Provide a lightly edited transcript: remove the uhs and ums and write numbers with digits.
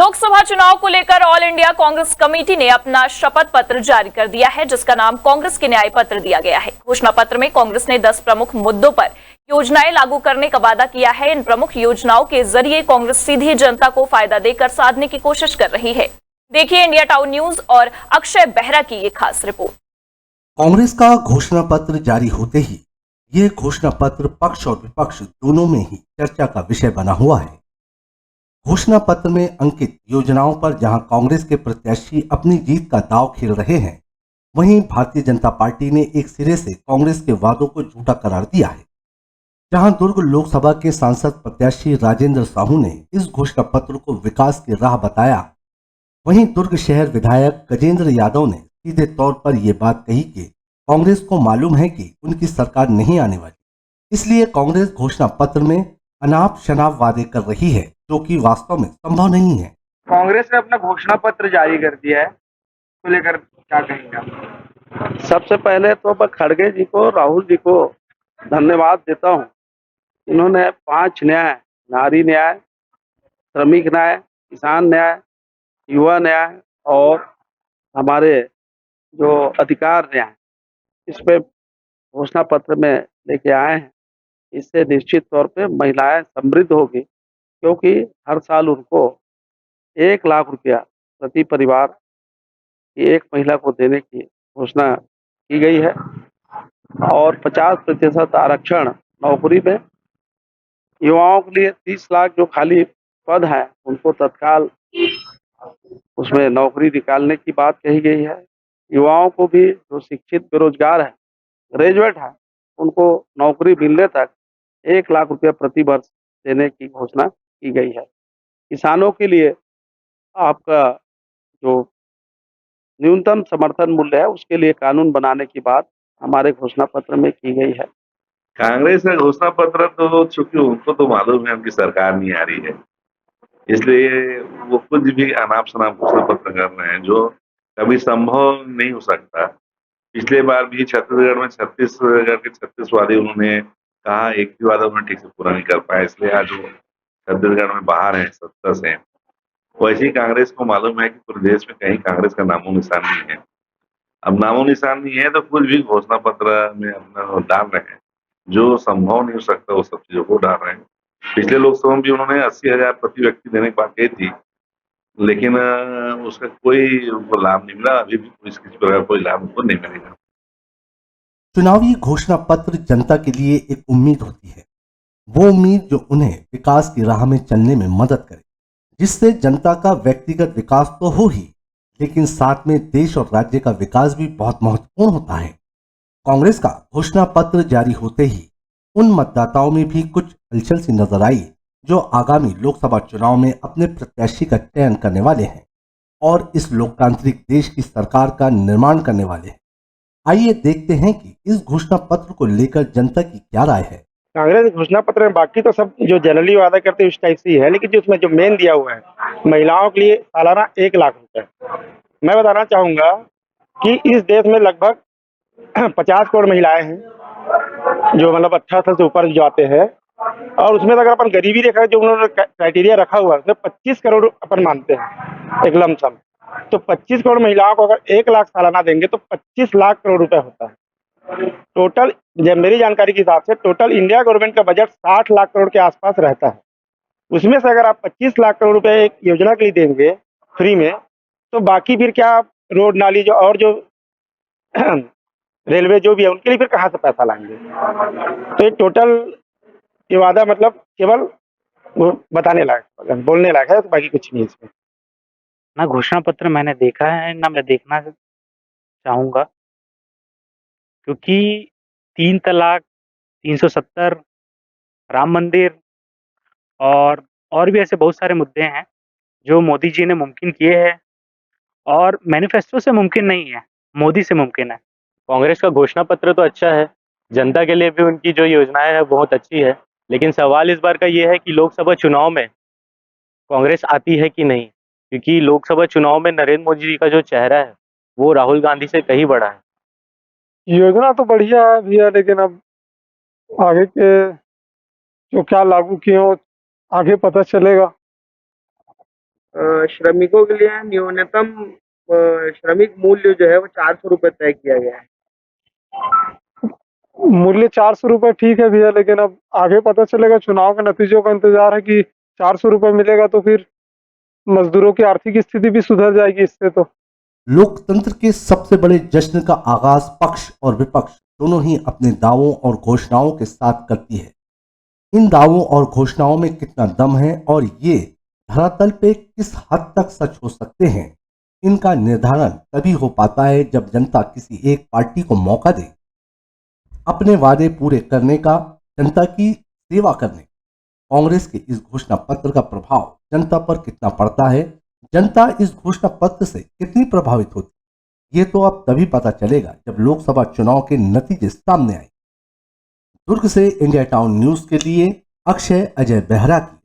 लोकसभा चुनाव को लेकर ऑल इंडिया कांग्रेस कमेटी ने अपना शपथ पत्र जारी कर दिया है, जिसका नाम कांग्रेस के न्याय पत्र दिया गया है। घोषणा पत्र में कांग्रेस ने 10 प्रमुख मुद्दों पर योजनाएं लागू करने का वादा किया है। इन प्रमुख योजनाओं के जरिए कांग्रेस सीधे जनता को फायदा देकर साधने की कोशिश कर रही है। देखिए इंडिया टाउन न्यूज और अक्षय बेहरा की ये खास रिपोर्ट। कांग्रेस का घोषणा पत्र जारी होते ही ये घोषणा पत्र पक्ष और विपक्ष दोनों में ही चर्चा का विषय बना हुआ है। घोषणा पत्र में अंकित योजनाओं पर जहां कांग्रेस के प्रत्याशी अपनी जीत का दांव खेल रहे हैं, वहीं भारतीय जनता पार्टी ने एक सिरे से कांग्रेस के वादों को झूठा करार दिया है। जहां दुर्ग लोकसभा के सांसद प्रत्याशी राजेंद्र साहू ने इस घोषणा पत्र को विकास की राह बताया, वहीं दुर्ग शहर विधायक गजेंद्र यादव ने सीधे तौर पर यह बात कही कि कांग्रेस को मालूम है कि उनकी सरकार नहीं आने वाली, इसलिए कांग्रेस घोषणा पत्र में अनाप शनाप वादे कर रही है, जो कि वास्तव में संभव नहीं है। कांग्रेस ने अपना घोषणा पत्र जारी कर दिया है, तो लेकर क्या कहेंगे आप? सबसे पहले तो मैं खड़गे जी को, राहुल जी को धन्यवाद देता हूँ। इन्होंने 5 न्याय, नारी न्याय, श्रमिक न्याय, किसान न्याय, युवा न्याय और हमारे जो अधिकार न्याय, इस पे घोषणा पत्र में लेके आए हैं। इससे निश्चित तौर पे महिलाएं समृद्ध होगी, क्योंकि हर साल उनको 1 लाख रुपया प्रति परिवार एक महिला को देने की घोषणा की गई है और 50% आरक्षण नौकरी में, युवाओं के लिए 30 लाख जो खाली पद है उनको तत्काल उसमें नौकरी निकालने की बात कही गई है। युवाओं को भी जो शिक्षित बेरोजगार है, ग्रेजुएट है, उनको नौकरी मिलने तक 1 लाख रुपया प्रति वर्ष देने की घोषणा की गई है। किसानों के लिए आपका जो न्यूनतम समर्थन मूल्य है उसके लिए कानून बनाने की बात हमारे घोषणा पत्र में की गई है। कांग्रेस का घोषणा पत्र तो चूंकि उनको तो मालूम है उनकी सरकार नहीं आ रही है, इसलिए वो कुछ भी अनाप शनाप घोषणा पत्र कर रहे हैं जो कभी संभव नहीं हो सकता। पिछले बार भी छत्तीसगढ़ में 36 वादे उन्होंने कहा, एक भी वादा उन्होंने ठीक से पूरा नहीं कर पाया, इसलिए आज वो छत्तीसगढ़ में बाहर है, 70 से। वैसे ही कांग्रेस को मालूम है कि पूरे देश में कहीं कांग्रेस का नामो निशान नहीं है। अब नामो निशान नहीं है तो कुछ भी घोषणा पत्र में अपना डाल रहे हैं, जो संभव नहीं हो सकता वो सब चीजों को डाल रहे हैं। पिछले लोकसभा में भी उन्होंने 80,000 प्रति व्यक्ति देने की बात कही थी, लेकिन उसका कोई उनको लाभ नहीं मिला। अभी भी किसी प्रकार कोई लाभ उनको नहीं मिलेगा। चुनावी घोषणा पत्र जनता के लिए एक उम्मीद होती है, वो उम्मीद जो उन्हें विकास की राह में चलने में मदद करे, जिससे जनता का व्यक्तिगत विकास तो हो ही, लेकिन साथ में देश और राज्य का विकास भी बहुत महत्वपूर्ण होता है। कांग्रेस का घोषणा पत्र जारी होते ही उन मतदाताओं में भी कुछ हलचल सी नजर आई जो आगामी लोकसभा चुनाव में अपने प्रत्याशी का चयन करने वाले हैं और इस लोकतांत्रिक देश की सरकार का निर्माण करने वाले हैं। आइए देखते हैं कि इस घोषणा पत्र को लेकर जनता की क्या राय है। कांग्रेस घोषणा पत्र में बाकी तो सब जो जनरली वादा करते हैं उस टाइप से ही है, लेकिन जो उसमें जो मेन दिया हुआ है महिलाओं के लिए सालाना 1 लाख रुपए। मैं बताना चाहूंगा कि इस देश में लगभग 50 करोड़ महिलाएं हैं जो मतलब 18 साल से ऊपर जो आते हैं, और उसमें अगर अपन गरीबी रेखा जो उन्होंने क्राइटेरिया रखा हुआ है उसमें 25 करोड़ अपन मानते हैं एक लमसम। तो 25 करोड़ महिलाओं को अगर 1 लाख सालाना देंगे तो 25 लाख करोड़ रुपए होता है टोटल। जब मेरी जानकारी के हिसाब से टोटल इंडिया गवर्नमेंट का बजट 60 लाख करोड़ के आसपास रहता है। उसमें से अगर आप 25 लाख करोड़ रुपए एक योजना के लिए देंगे फ्री में, तो बाकी फिर क्या रोड नाली जो और जो रेलवे जो भी है उनके लिए फिर कहाँ से पैसा लाएंगे? तो ये टोटल ये वादा मतलब केवल वो बताने लायक, बोलने लायक है, तो बाकी कुछ नहीं है इसमें। ना घोषणा पत्र मैंने देखा है ना मैं देखना चाहूंगा, क्योंकि 3 तलाक, 370, राम मंदिर और भी ऐसे बहुत सारे मुद्दे हैं जो मोदी जी ने मुमकिन किए हैं और मैनिफेस्टो से मुमकिन नहीं है, मोदी से मुमकिन है। कांग्रेस का घोषणा पत्र तो अच्छा है, जनता के लिए भी उनकी जो योजनाएं है बहुत अच्छी है, लेकिन सवाल इस बार का ये है कि लोकसभा चुनाव में कांग्रेस आती है कि नहीं, क्योंकि लोकसभा चुनाव में नरेंद्र मोदी जी का जो चेहरा है वो राहुल गांधी से कहीं बड़ा है। योजना तो बढ़िया है भैया, लेकिन अब आगे के जो क्या लागू किए हो आगे पता चलेगा। श्रमिकों के लिए न्यूनतम श्रमिक मूल्य जो है वो 400 रुपये तय किया गया है। मूल्य 400 रुपये ठीक है भैया, लेकिन अब आगे पता चलेगा, चुनाव के नतीजों का इंतजार है कि 400 रुपये मिलेगा तो फिर मजदूरों की आर्थिक स्थिति भी सुधर जाएगी इससे। तो लोकतंत्र के सबसे बड़े जश्न का आगाज पक्ष और विपक्ष दोनों ही अपने दावों और घोषणाओं के साथ करती है। इन दावों और घोषणाओं में कितना दम है और ये धरातल पे किस हद तक सच हो सकते हैं, इनका निर्धारण तभी हो पाता है जब जनता किसी एक पार्टी को मौका दे अपने वादे पूरे करने का, जनता की सेवा करने। कांग्रेस के इस घोषणा पत्र का प्रभाव जनता पर कितना पड़ता है, जनता इस घोषणा पत्र से कितनी प्रभावित होती है, ये तो अब तभी पता चलेगा जब लोकसभा चुनाव के नतीजे सामने आए। दुर्ग से इंडिया टाउन न्यूज के लिए अक्षय अजय बेहरा की